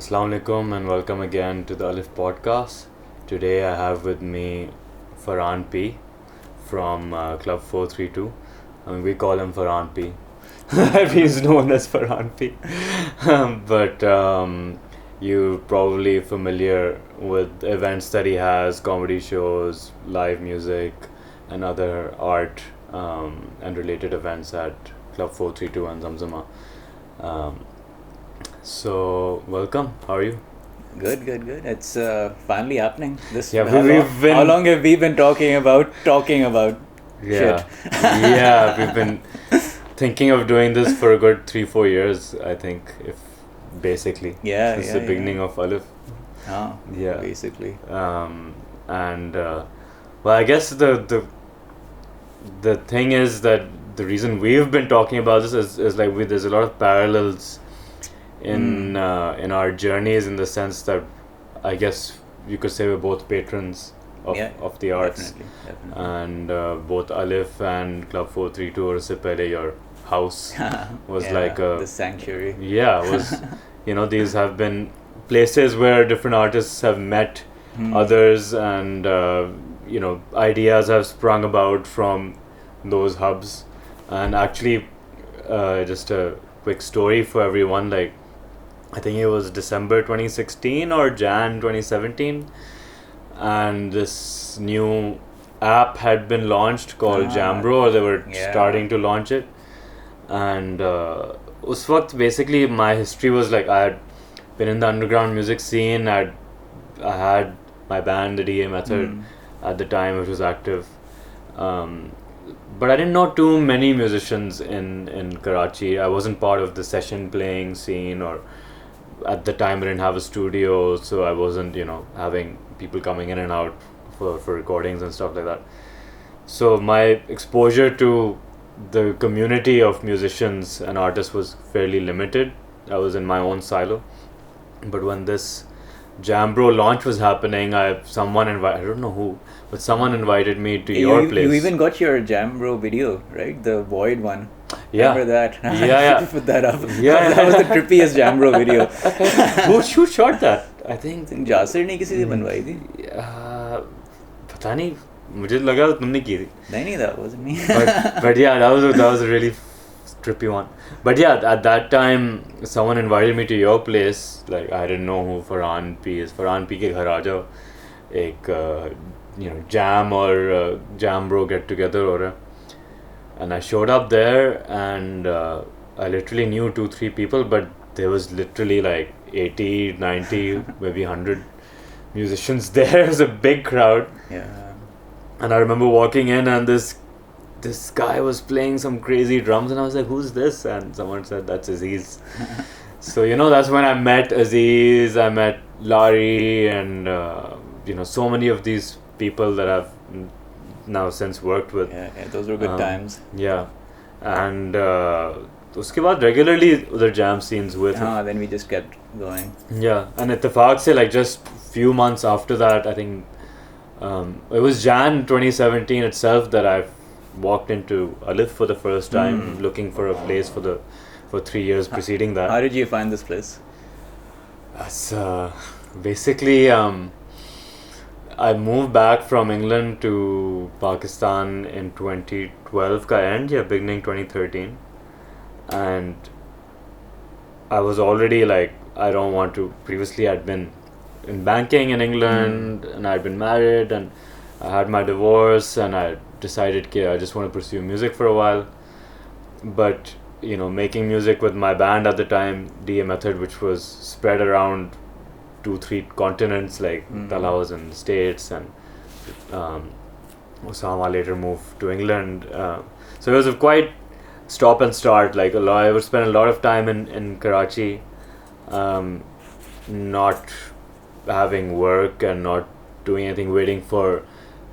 Assalamu alaikum and welcome again to the Aleph Podcast. Today I have with me Faran P from Club 432. We call him Faran P. He's known as Faran P. But you're probably familiar with events that he has, comedy shows, live music, and other art and related events at Club 432 and Zamzama. So welcome. How are you? Good. It's finally happening. How long have we been talking about yeah, shit? yeah. We've been thinking of doing this for a good 3-4 years. I think, if basically, since the beginning of Aleph. Yeah, basically. And well, I guess the thing is that the reason we've been talking about this is like there's a lot of parallels in our journeys, in the sense that I guess you could say we're both patrons of the arts. Definitely. And both Aleph and Club 432 or se pehle your house was like the sanctuary. Was these have been places where different artists have met others, and ideas have sprung about from those hubs. And actually, just a quick story for everyone, like I think it was December 2016 or Jan 2017, and this new app had been launched called Jambro, or they were starting to launch it. And us waqt, basically my history was like I had been in the underground music scene. I had my band, the DA Method, at the time, which was active. But I didn't know too many musicians in Karachi. I wasn't part of the session playing scene, or at the time I didn't have a studio, so I wasn't, having people coming in and out for recordings and stuff like that. So my exposure to the community of musicians and artists was fairly limited. I was in my own silo. But when this Jambro launch was happening, someone invited me to your place. You even got your Jambro video, right? The Void one. Yeah. Remember that? Yeah. Put that up. Yeah. That was the trippiest Jambro video. Who shot that? I think Yasir ने किसी से बनवाई थी. पता नहीं, मुझे लगा तुमने की थी. नहीं, that wasn't me. but yeah, that was a really trippy one. But yeah, at that time someone invited me to your place. Like I didn't know who Faran P is. Faran P के घर आ जाओ, एक jam or Jambro get together हो रहा. And I showed up there, and I literally knew 2-3 people, but there was literally like 80, 90, maybe 100 musicians there. It was a big crowd. Yeah. And I remember walking in, and this guy was playing some crazy drums, and I was like, who's this? And someone said, that's Aziz. So that's when I met Aziz, I met Lari, and so many of these people that I've now since worked with. Yeah, those were good times. Yeah. And उसके बाद regularly उधर jam scenes हुए थे. Then we just kept going. Yeah, and इत्तेफाक से like just few months after that, I think it was Jan 2017 itself that I walked into Aleph for the first time, looking for a place for 3 years preceding that. How did you find this place? That's basically I moved back from England to Pakistan in 2012 ka end, beginning 2013, and I was already like, I don't want to. Previously I'd been in banking in England, and I'd been married, and I had my divorce, and I decided I just want to pursue music for a while. But making music with my band at the time, DA Method, which was spread around 2-3 continents, like Talha was in the States, and Osama later moved to England. So it was a quite stop and start. Like I would spend a lot of time in Karachi, not having work and not doing anything, waiting for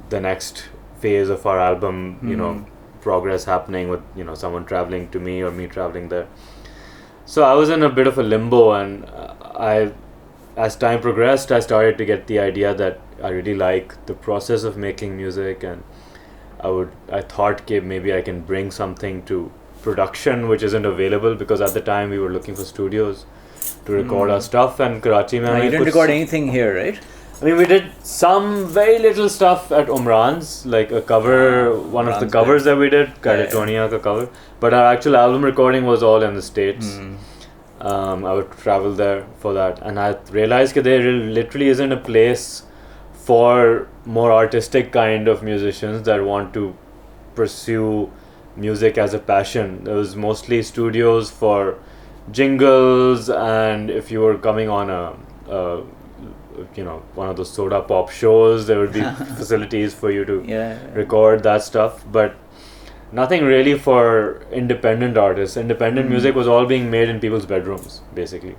the next phase of our album, progress happening with someone traveling to me or me traveling there. So I was in a bit of a limbo, and as time progressed, I started to get the idea that I really like the process of making music, and I thought maybe I can bring something to production which isn't available, because at the time we were looking for studios to record our stuff. And Karachi mein You didn't record anything here, right? I mean, we did some very little stuff at Umran's, like a cover, one of the covers that we did, California ka cover. But our actual album recording was all in the States. I would travel there for that. And I realized that there literally isn't a place for more artistic kind of musicians that want to pursue music as a passion. There was mostly studios for jingles, and if you were coming on a one of those soda pop shows, there would be facilities for you to record that stuff, but nothing really for independent artists. Independent music was all being made in people's bedrooms, basically.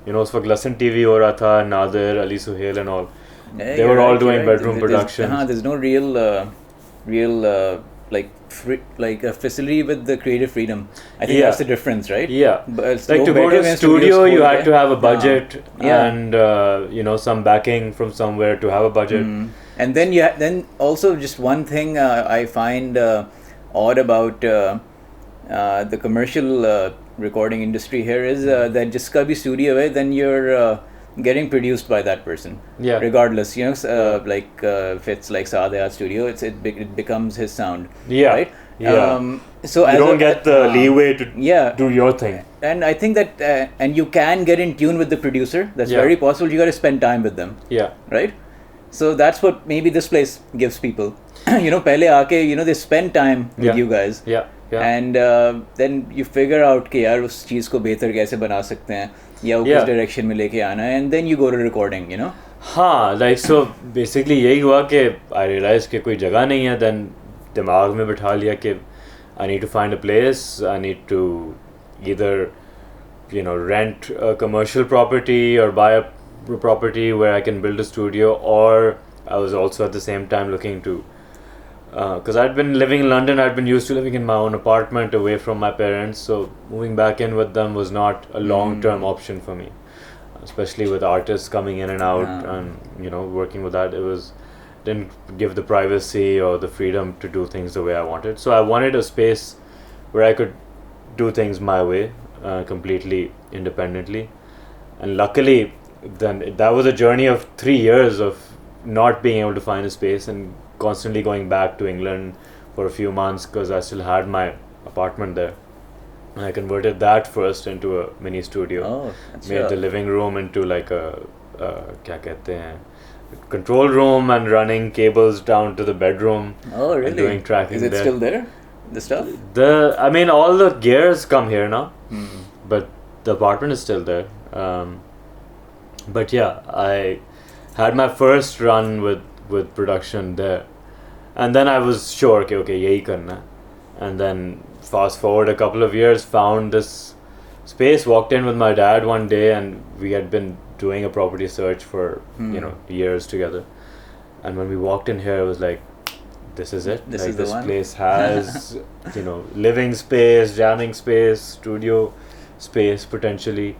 It's for Glassen TV ho raha tha, Nadir, Ali Suhail and all. They were all doing bedroom productions. There's no real like a facility with the creative freedom. I think that's the difference, right? Yeah. Like to go to a studio, you had to have a budget and some backing from somewhere to have a budget. And then then also just one thing I find odd about the commercial recording industry here is that just kabhi studio hai, then you're getting produced by that person, regardless, like if it's like Saadiyat studio, it becomes his sound, right? So you don't get the leeway to do your thing, and I think that and you can get in tune with the producer. That's very possible. You got to spend time with them, right? So that's what maybe this place gives people. Pehle aake, they spend time with you guys, and then you figure out कि यार उस चीज़ को बेहतर कैसे बना सकते हैं या वो किस डायरेक्शन में लेके आना है, and then you go to recording, हाँ, like so basically यही हुआ कि I realized कि कोई जगह नहीं है, then दिमाग में बिठा लिया कि I need to find a place, I need to either rent a commercial property or buy a property where I can build a studio, or I was also at the same time looking to because I'd been living in London, I'd been used to living in my own apartment away from my parents, so moving back in with them was not a long-term option for me, especially with artists coming in and out and working with that. Didn't give the privacy or the freedom to do things the way I wanted. So I wanted a space where I could do things my way, completely independently. And luckily, then that was a journey of 3 years of not being able to find a space and constantly going back to England for a few months because I still had my apartment there. And I converted that first into a mini studio. Made the living room into like a kya kehte hain, control room, and running cables down to the bedroom. Oh, really? And doing tracking. Is it there. still there? The stuff? I mean, all the gears come here now, but the apartment is still there. But yeah, I had my first run with production there, and then I was sure okay yahi karna. And then fast forward a couple of years, found this space, walked in with my dad one day, and we had been doing a property search for years together. And when we walked in here, it was like, this is it. This is the one. Place has living space, jamming space, studio space potentially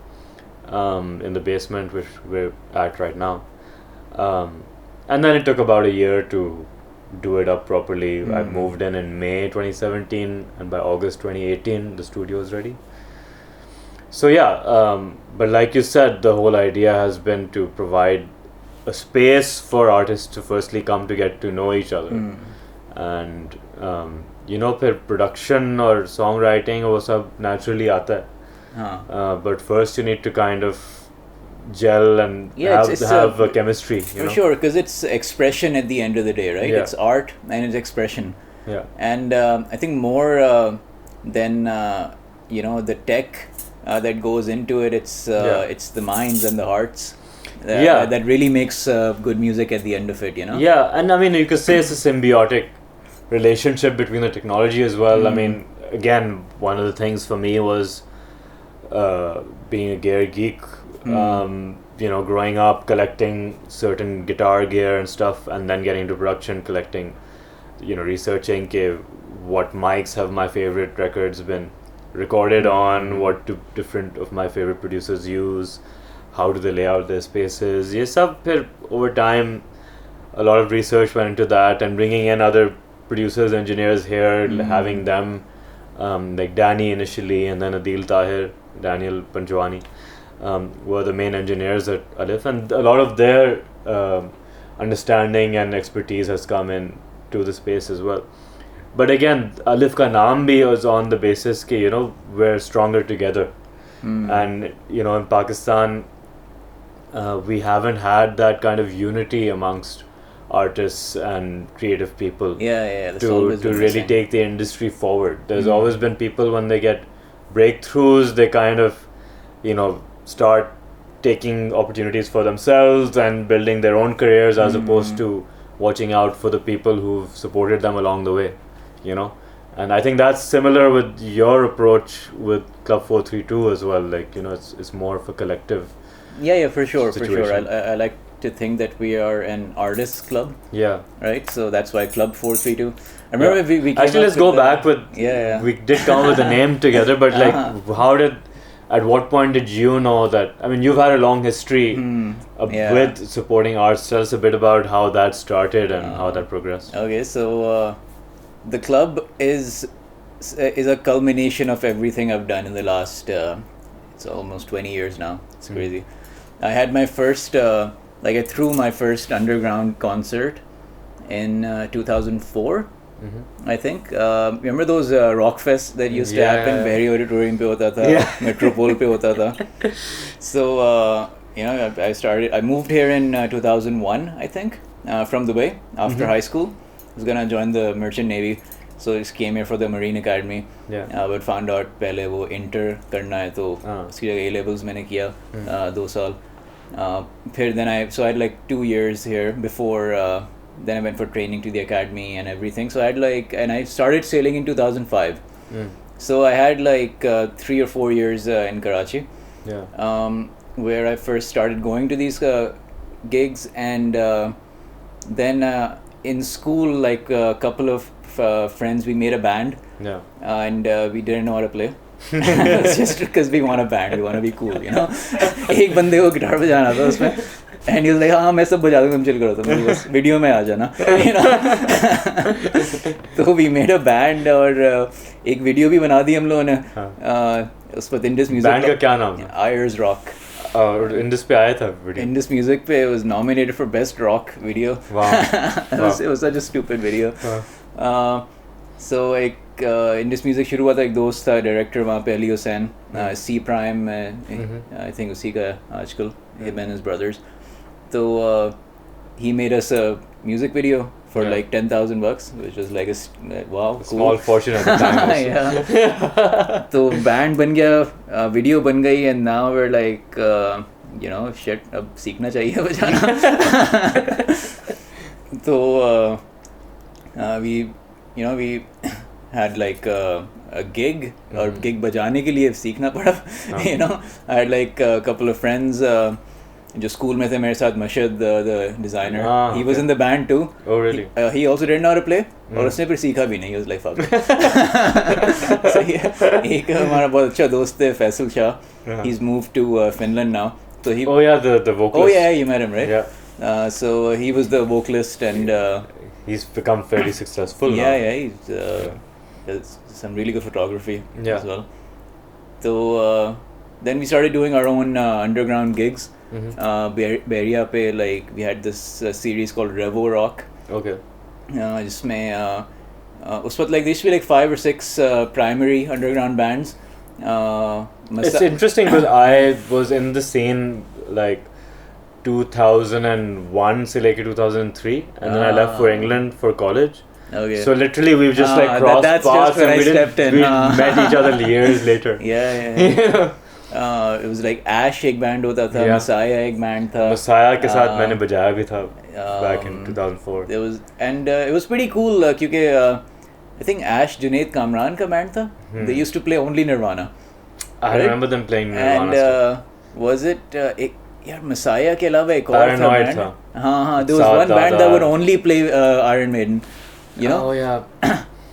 in the basement, which we're at right now. And then it took about a year to do it up properly. I moved in May 2017, and by August 2018 the studio is ready. So but like you said, the whole idea has been to provide a space for artists to firstly come to get to know each other, and फिर production or songwriting वो सब naturally आता है, but first you need to kind of gel and have a chemistry, for sure, because it's expression at the end of the day, right? It's art and it's expression, and I think more than the tech that goes into it, it's the minds and the hearts that really makes good music at the end of it, and I mean you could say it's a symbiotic relationship between the technology as well. I mean, again, one of the things for me was being a gear geek, growing up collecting certain guitar gear and stuff, and then getting into production, collecting, researching what mics have my favorite records been recorded on, what do different of my favorite producers use, how do they lay out their spaces. Over time a lot of research went into that, and bringing in other producers, engineers here, having them like Danny initially, and then Adil Tahir, Daniel Panjwani, were the main engineers at Aleph, and a lot of their understanding and expertise has come in to the space as well. But again, Aleph ka naam bhi was on the basis that, you know, we're stronger together. And, you know, in Pakistan, we haven't had that kind of unity amongst artists and creative people to really take the industry forward. There's always been people, when they get breakthroughs, they kind of, you know, start taking opportunities for themselves and building their own careers, as opposed to watching out for the people who've supported them along the way, you know. And I think that's similar with your approach with Club 432 as well. Like, you know, it's more of a collective. Yeah, for sure. situation. I like to think that we are an artists club. Yeah. Right. So that's why Club 432. I remember we came actually, let's go back with. Yeah. We did come up with a name together, but like, at what point did you know that? I mean, you've had a long history with supporting arts. Tell us a bit about how that started and how that progressed. Okay, so the club is a culmination of everything I've done in the last. It's almost 20 years now. It's crazy. I had my first, I threw my first underground concert in 2004. I think. Remember those rock fests that used to happen? Very auditorium pe hota tha, Metropole pe hota tha. So, you know, I moved here in 2001, I think, from Dubai after high school. I was going to join the Merchant Navy. So I just came here for the Marine Academy. But found out पहले वो inter करना है तो उसकी जगह A-levels मैंने किया 2 साल. फिर then I had like 2 years here before. Then I went for training to the academy and everything. So I had and I started sailing in 2005. So I had 3 or 4 years in Karachi. Where I first started going to these gigs, and then in school, a couple of friends, we made a band. And we didn't know how to play. It's just because we want a band, we want to be cool, you know. एक बंदे को guitar बजाना था उसमें, and he was like, हाँ मैं सब बजा दूँगा, तुम चिल करो, तुम बस वीडियो में आ जाना, you know. तो we made a band और एक वीडियो भी बना दी हम लोगों ने. उस पर Indus Music. बैंड का क्या नाम है? Ayers Rock. और Indus पे आया था वीडियो. Indus Music पे was nominated for best rock video. Wow. It was such a stupid video. So Indus Music शुरू हुआ था, एक दोस्त था डायरेक्टर वहाँ पे, Ali Hussain, C Prime, I think उसी का आजकल, him and his brothers. So he made us a music video for $10,000, which was wow, cool. Small fortune at the time. तो band बन गया, video बन गई, and now we're you know, shit, अब सीखना चाहिए बजाना. तो we had a gig, और gig बजाने के लिए सीखना पड़ा. You know, I had a couple of friends जो स्कूल में थे मेरे साथ, मशद the designer, he was in the band too. Oh really? He also didn't know how to play, और उसने फिर सीखा भी नहीं. He was like fuck. So एक हमारा बहुत अच्छा दोस्त है Faisal Shah, he's moved to Finland now. So he the vocalist. Oh yeah, you met him, right? So he was the vocalist, and he's become fairly successful now. He's does some really good photography as well. So then we started doing our own underground gigs. Beria pe, we had this series called Revo Rock. Okay. जिसमें उस वक्त there used to be 5 or 6 primary underground bands. It's interesting because I was in the scene 2001 से लेके 2003, and then I left for England for college. Okay. So literally we've just crossed paths, and we met each other years later. Yeah. It was Ash एक band होता था, Messiah एक band था. Messiah के साथ मैंने बजाया भी था back in 2004. It was pretty cool क्योंकि I think Ash Junaid Kamran का band था. They used to play only Nirvana. I remember them playing Nirvana. And was it यार Messiah के अलावा एक और था band. हाँ, there was one band that would only play Iron Maiden. You know? Oh yeah.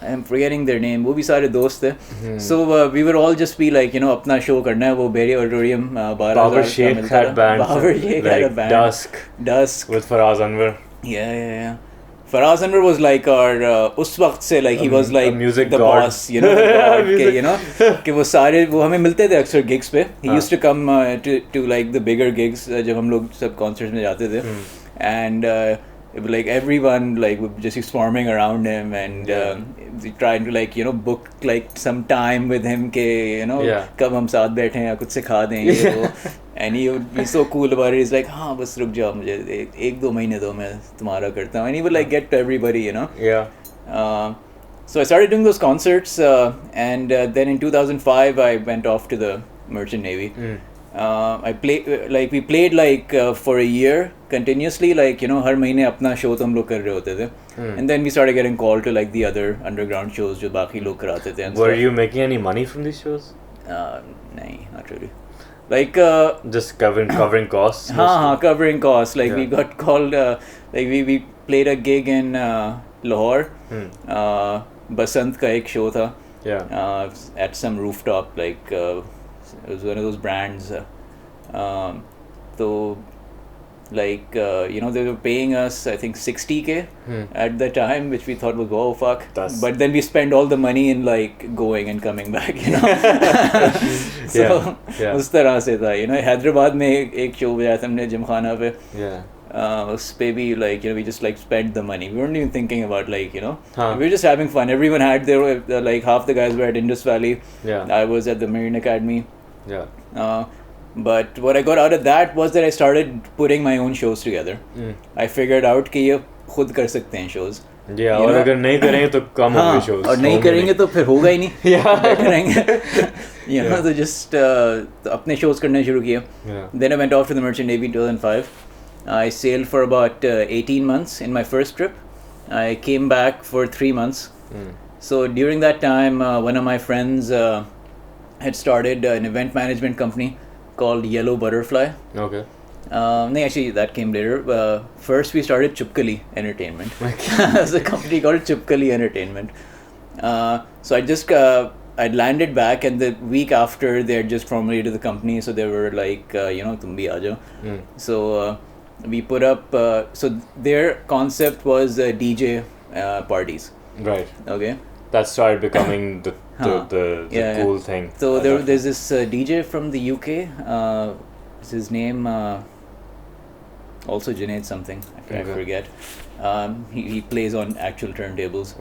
I'm forgetting their name. वो भी सारे दोस्त थे. So we would all just be you know, अपना show करना है, वो Berry Auditorium 12,000 Power Sheikh had band. Power Sheikh had a band. Dusk with Faraz Anwar. Yeah. Faraz Anwar was like our उस वक्त से like he was like music the god. boss, you know, the god के, you know, कि वो हमें मिलते थे अक्सर gigs पे. He used to come to like the bigger gigs जब हम लोग सब concerts में जाते थे, and it was like everyone like would just be swarming around him and trying to like, you know, book like some time with him के, you know, कब हम साथ बैठे हैं या कुछ सिखा दें ये वो. And he would be so cool about it. He's like, हाँ बस रुक जाओ मुझे 1-2 महीने दो मैं तुम्हारा करता हूँ. And he would like get to everybody, you know. So I started doing those concerts, and then in 2005 I went off to the Merchant Navy. We played like for a year continuously, like, you know, हर महीने अपना show तो हम लोग कर रहे होते थे. And then we started getting called to like the other underground shows जो बाकी लोग कराते थे. Were you making any money from these shows? नहीं, not really. Like just covering costs. Covering costs. Like we got called. Like we played a gig in Lahore. Basant का एक show था. At some rooftop. Like it was one of those brands. So like you know, they were paying us I think 60K at the time, which we thought was oh fuck. But then we spent all the money in like going and coming back, you know. So उस तरह से था, you know. Hyderabad में एक show बजाया था हमने जिमखाना पे. उस पे भी like, you know, we just like spent the money. We weren't even thinking about like, you know, we were just having fun. Everyone had their like half the guys were at Indus Valley. I was at the Marine Academy. But what I got out of that was that I started putting my own shows together. I figured out कि ये खुद कर सकते हैं shows. और अगर नहीं करेंगे तो कम होंगे shows. और नहीं करेंगे तो फिर होगा ही नहीं. बैठे रहेंगे. You know, so just अपने shows करने शुरू किए. Then I went off to the Merchant Navy in 2005. I sailed for about 18 months in my first trip. I came back for 3 months. So during that time, one of my friends had started an event management company called Yellow Butterfly. Okay. No, actually that came later. First we started Chupkali Entertainment. There's a company called Chupkali Entertainment. So I just I'd landed back, and the week after they had just formulated the company, so they were like, you know, tum bhi aa jao. So we put up. So their concept was DJ parties. Right. Okay. That started becoming the cool thing. So there's this DJ from the UK. What's his name? Also Junaid something. I forget. He plays on actual turntables.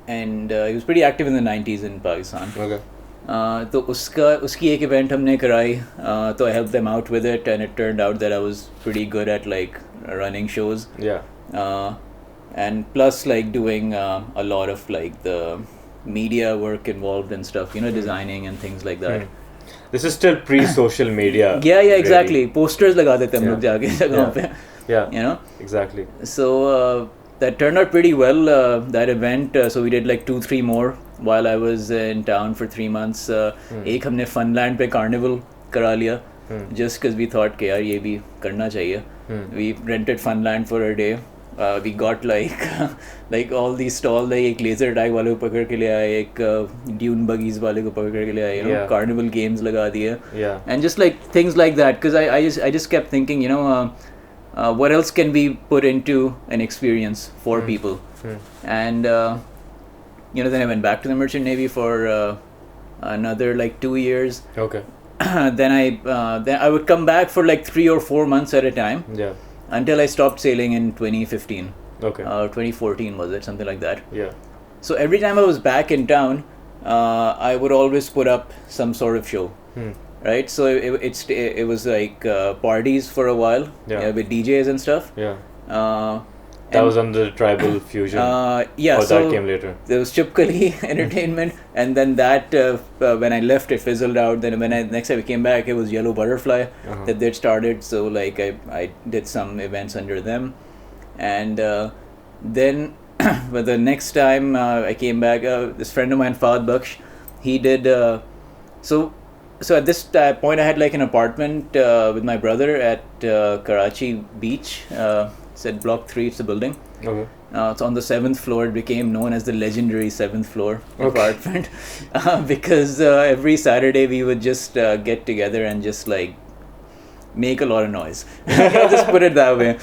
And he was pretty active in the 90s in Pakistan. Okay. तो उसकी एक event हमने कराई. So I helped them out with it, and it turned out that I was pretty good at like running shows. And plus like doing a lot of like the media work involved and stuff, you know, designing and things like that. This is still pre-social media. Yeah, exactly. Posters लगा देते हम लोग जाके जगहों पे. You know. Exactly. So that turned out pretty well. That event. So we did like 2-3 more while I was in town for 3 months. एक हमने Funland पे carnival करा लिया. Just because we thought कि यार ये भी करना चाहिए. We rented Funland for a day. We got like all these stalls, like एक laser tag वाले को पकड़ के ले आए, एक dune buggies वाले को पकड़ के ले आए, you know, carnival games लगा दिए, and just like things like that, because I just kept thinking, you know, what else can be put into an experience for people, and you know, then I went back to the Merchant Navy for another like 2 years. Okay. Then I would come back for like 3 or 4 months at a time. Until I stopped sailing in 2015. Okay. 2014 was it, something like that. So every time I was back in town, I would always put up some sort of show. Right? So it was like parties for a while with DJs and stuff. That was under Tribal Fusion. Or so that came later. There was Chupkali Entertainment, and then that when I left, it fizzled out. Then when next time I came back, it was Yellow Butterfly that they'd started. So like I did some events under them, and then but the next time I came back, this friend of mine, Fahad Baksh, he did. So at this point, I had like an apartment with my brother at Karachi Beach. It's at Block 3, it's a building. Okay. It's on the 7th floor. It became known as the legendary 7th floor apartment because every Saturday we would just get together and just like make a lot of noise. I'll just put it that way.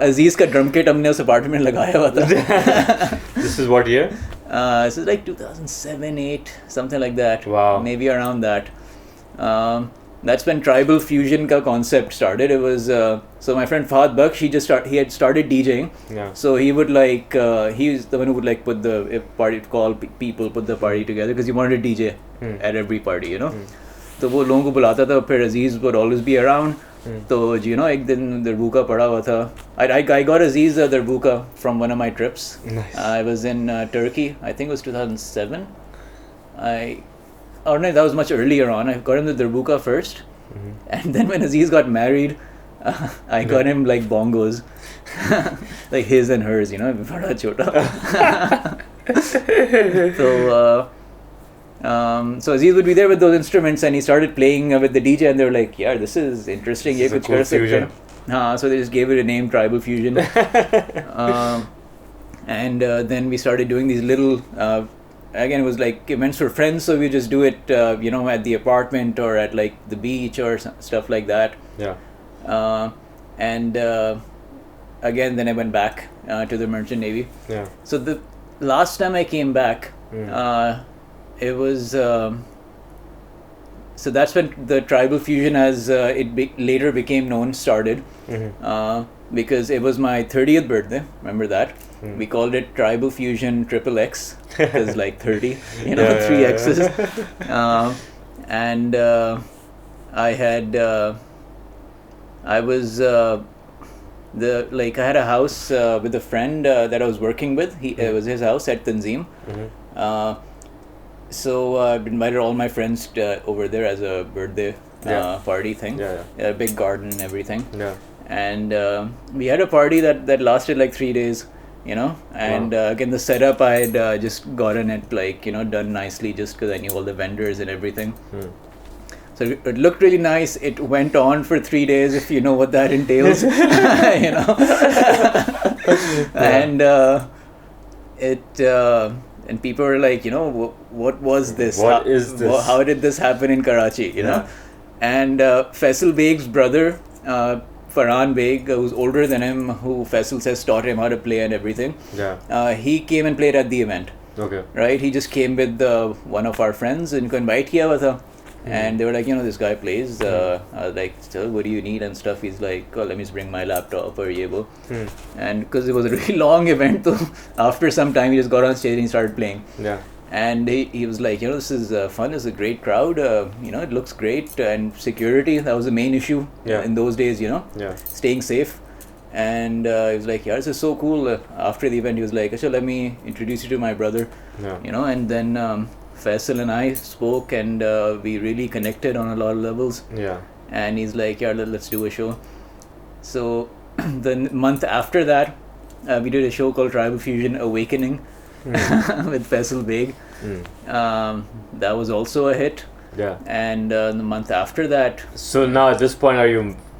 Aziz ka drum kit humne us apartment mein lagaya hua tha. This is what year? This is like 2007, 8, something like that. Wow. Maybe around that. That's when tribal fusion ka concept started. It was so my friend Fahad Baksh, he had started DJing. Yeah. So he would like he's the one who would like put the party, call people, put the party together, because he wanted to DJ at every party, you know. तो वो लोगों को बुलाता था, फिर Aziz would always be around. तो you know, एक दिन दरबूका पड़ा हुआ था. I got Aziz darbuka from one of my trips. Nice. I was in Turkey. I think it was 2007. Or no, that was much earlier on. I got him the darbuka first, and then when Aziz got married, I got him like bongos, like his and hers. You know, bada chota. So Aziz would be there with those instruments, and he started playing with the DJ, and they were like, "Yeah, this is interesting. This is a cool fusion." So they just gave it a name, Tribal Fusion. And then we started doing these little. Again, it was like events for friends, so we just do it, you know, at the apartment or at like the beach or stuff like that. Yeah. And again, then I went back to the Merchant Navy. Yeah. So the last time I came back, it was so that's when the tribal fusion, as it later became known, started. Because it was my 30th birthday. Remember that? We called it Tribal Fusion XXX, because like 30, you know, 3 X's. And I had I was I had a house with a friend that I was working with. It was his house at Tanzim. So I invited all my friends over there as a birthday party thing. A big garden and everything. And we had a party that lasted like 3 days, you know. And again, the setup I had just gotten it like, you know, done nicely, just because I knew all the vendors and everything. So it looked really nice. It went on for 3 days, if you know what that entails, you know. And and people were like, you know, what was this? What is this? How did this happen in Karachi? You know. And Faisal Beg's brother, Faran P, who's older than him, who Faisal says taught him how to play and everything. He came and played at the event. Right? He just came with one of our friends and को invite किया हुआ था. And they were like, you know, this guy plays. I was like, so what do you need and stuff? He's like, oh, let me just bring my laptop or yebo. And because it was a really long event, so after some time he just got on stage and he started playing. And he was like, you know, this is fun. It's a great crowd. You know, it looks great. And security, that was the main issue in those days, you know, staying safe. And he was like, yeah, this is so cool. After the event, he was like, Achha, let me introduce you to my brother. You know, and then Faisal and I spoke, and we really connected on a lot of levels. And he's like, yeah, let's do a show. So the month after that, we did a show called Tribal Fusion Awakening with Faisal Beg. That was also a hit. And the month after that. So now at this point,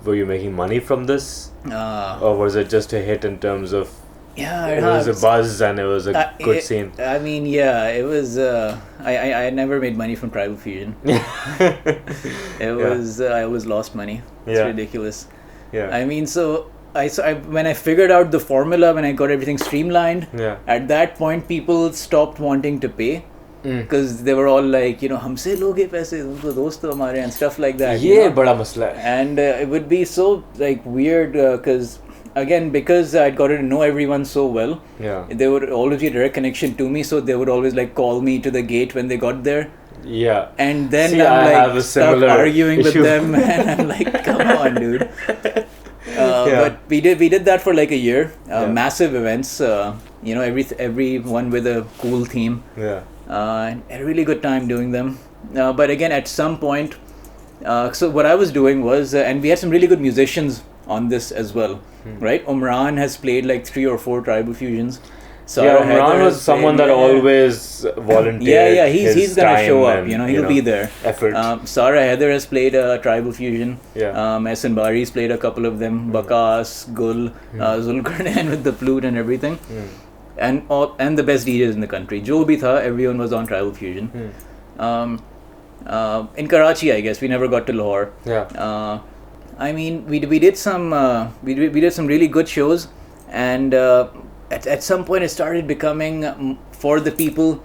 were you making money from this? Or was it just a hit in terms of it was a buzz and it was a good scene? I mean, yeah, it was. I never made money from Tribal Fusion. It was. I always lost money. It's ridiculous. I mean, so I when I figured out the formula, when I got everything streamlined, at that point people stopped wanting to pay. Because they were all like, you know, हमसे लोगे पैसे, उनको दोस्त तो हमारे and stuff like that. ये बड़ा मसला है. And it would be so like weird because I'd gotten to know everyone so well. They would always be a direct connection to me, so they would always like call me to the gate when they got there. And then I'm like stuck arguing with them, and I'm like, come on, dude. But we did that for like a year. Massive events. You know, every one with a cool theme. And had a really good time doing them. But again, at some point, so what I was doing was, and we had some really good musicians on this as well, right? Umran has played like 3 or 4 tribal fusions. Umran was someone that always volunteered. He's gonna show up. You know, he'll be there. Effort. Sarah Haider has played a tribal fusion. Ehsan Bari's played a couple of them. Bakas, Gul, Zulkarnain with the flute and everything. And the best DJs in the country. Jo bhi tha, everyone was on Tribal Fusion. In Karachi, I guess. We never got to Lahore. I mean, we did some we did some really good shows, and at some point it started becoming for the people,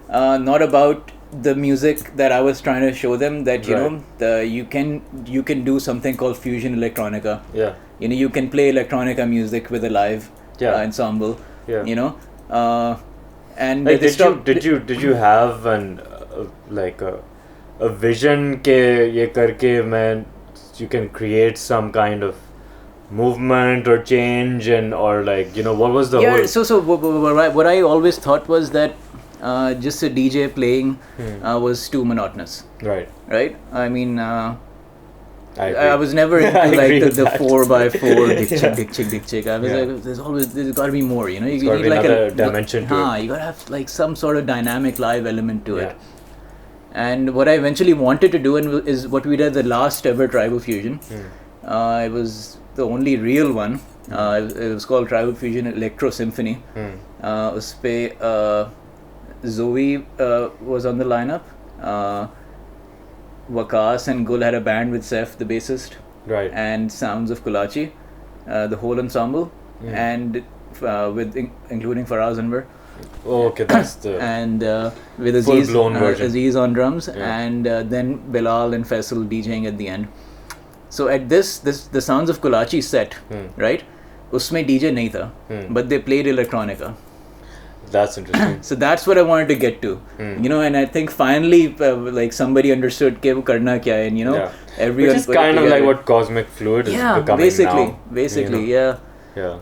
not about the music that I was trying to show them. That you can do something called fusion electronica. Yeah. You can play electronica music with a live ensemble. Yeah. And like, did you have an like a vision ke ye karke main you can create some kind of movement or change, and or like what was the whole... So what I always thought was that just a DJ playing was too monotonous. Right. I mean, I was never into like the 4x4 dick chick. I was like, there's got to be more. You need like a dimension to it. You got to have like some sort of dynamic live element to it. And what I eventually wanted to do is what we did the last ever Tribal Fusion. It was the only real one. It was called Tribal Fusion Electro Symphony. Uspe Zoe was on the lineup. Waqas and Gul had a band with Seth, the bassist. Right. And Sounds of Karachi, the whole ensemble, and with including Faraz Anwar. Oh, okay, that's the and with Aziz, Aziz on drums, and then Bilal and Faisal DJing at the end. So at the Sounds of Karachi set, right? Usme DJ nahi tha, but they played electronica. That's interesting. So that's what I wanted to get to, and I think finally like somebody understood ke wo karna kya hai, and everyone which is kind of like what Cosmic Fluid is becoming basically, now. Yeah.